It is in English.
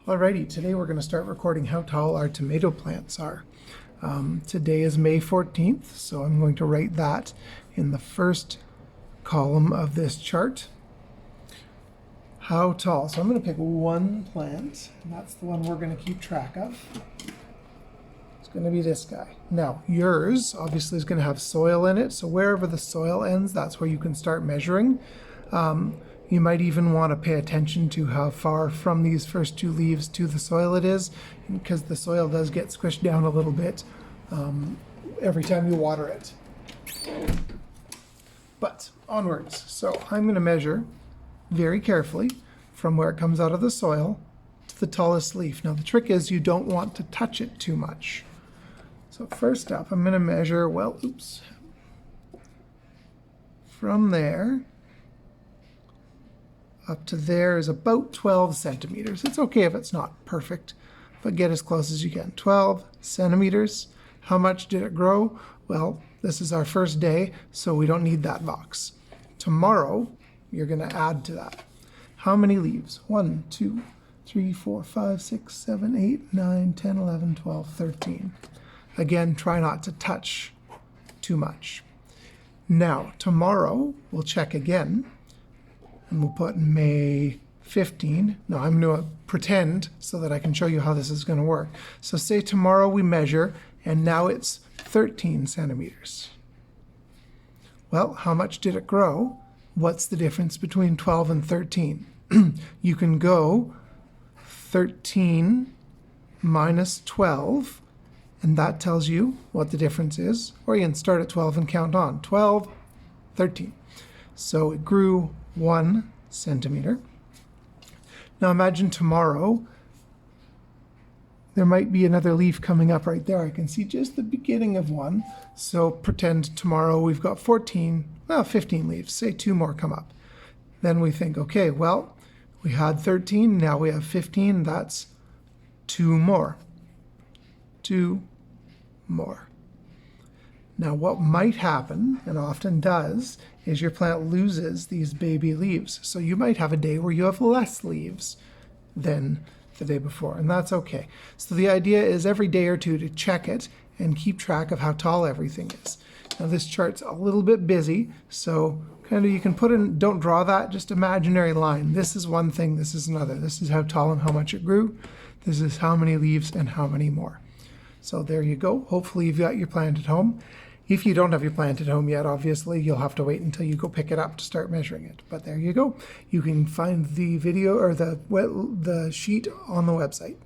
Alrighty, today we're going to start recording how tall our tomato plants are. Today is May 14th, so I'm going to write that in the first column of this chart. How tall? So I'm going to pick one plant, and that's the one we're going to keep track of. It's going to be this guy. Now, yours obviously is going to have soil in it, so wherever the soil ends, that's where you can start measuring. You might even want to pay attention to how far from these first two leaves to the soil it is, because the soil does get squished down a little bit every time you water it. But onwards. So I'm going to measure very carefully from where it comes out of the soil to the tallest leaf. Now the trick is you don't want to touch it too much. So first up, I'm going to measure, from there up to there is about 12 centimeters. It's okay if it's not perfect, but get as close as you can. 12 centimeters. How much did it grow? Well, this is our first day, so we don't need that box. Tomorrow, you're going to add to that. How many leaves? 1, 2, 3, 4, 5, 6, 7, 8, 9, 10, 11, 12, 13. Again, try not to touch too much. Now, tomorrow, we'll check again. And we'll put May 15. No, I'm going to pretend so that I can show you how this is going to work. So say tomorrow we measure, and now it's 13 centimeters. Well, how much did it grow? What's the difference between 12 and 13? You can go 13 minus 12, and that tells you what the difference is. Or you can start at 12 and count on. 12, 13. So it grew 1 centimeter. Now imagine tomorrow there might be another leaf coming up right there. I can see just the beginning of one. So pretend tomorrow we've got 15 leaves. Say 2 more come up. Then we think, okay, well, we had 13, now we have 15. That's 2 more. 2 more. Now what might happen, and often does, is your plant loses these baby leaves. So you might have a day where you have less leaves than the day before, and that's okay. So the idea is every day or two to check it and keep track of how tall everything is. Now this chart's a little bit busy, so kind of you can put in, don't draw that, just imaginary line. This is one thing, this is another. This is how tall and how much it grew. This is how many leaves and how many more. So there you go. Hopefully you've got your plant at home. If you don't have your plant at home yet, obviously, you'll have to wait until you go pick it up to start measuring it. But there you go. You can find the video or the sheet on the website.